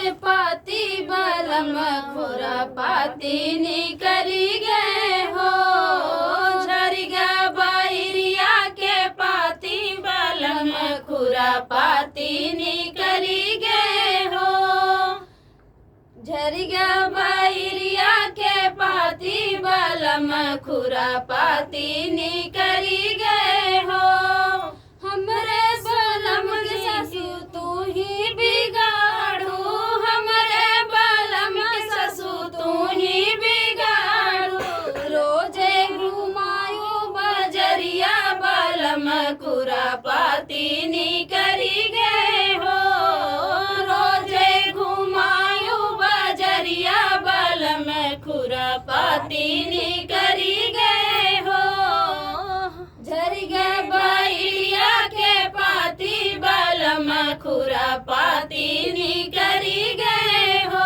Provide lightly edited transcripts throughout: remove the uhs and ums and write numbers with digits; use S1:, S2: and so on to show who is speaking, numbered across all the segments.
S1: के पाती बलम खुरापाती निकली गए हो। झरिगा बैरिया के पाती बलम खुरापाती निकली गए हो। झरिगा बैरिया के पाती बलम खुरापाती निकली गए हो। हमरे बलम के सासू तू ही बिगाड़ू, हमरे बलम के सासू तू ही बिगाड़ू। रोजे घुमायो बजरिया बलम खुरापाती निकली गए हो। रोजे घुमायो बजरिया बलम खुरापाती निकली गए हो। झरिगा बैरिया के पाती बलम खुरापाती निकली गए हो।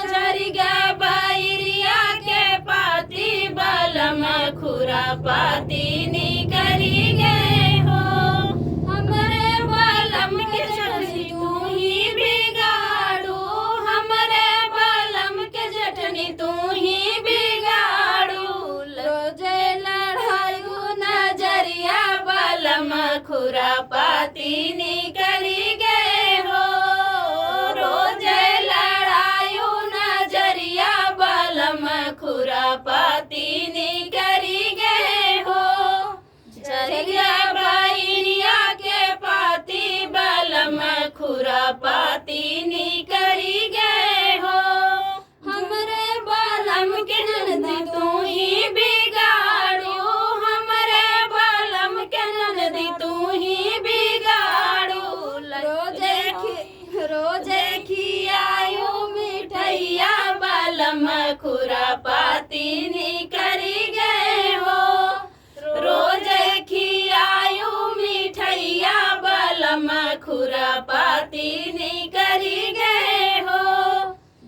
S1: झरिगा बैरिया के पाती बलम खुरापाती निकली गए हो। हमरे बलम के चटनी तू ही बिगाड़ू, हमरे बलम के चटनी तू ही बिगाड़ू। रोजे लड़ायू नजरिया बलम खुरापाती निकली गए हो। रोजे लड़ायू नजरिया बलम खुरापाती निकली गए हो। झरिगा बैरिया के पाती बलम खुरापाती निकली गए हो। हमरे बलम के ननदी तू ही बिगाड़ू, हमरे बलम के ननदी तू ही बिगाड़ू। रोजे खियायू मिठैया बलम खुरापाती निकली गए हो। रोजे खियायू मिठैया बलम खुरापाती निकली गए हो।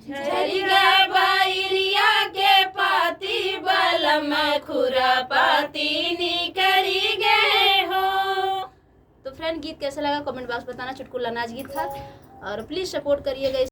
S1: झरिगा बैरिया के पाती बलम खुरापाती निकली गए हो। तो फ्रेंड, गीत कैसा लगा कमेंट बॉक्स बताना। चुटकुला नाच गीत था और प्लीज़ सपोर्ट करिएगा।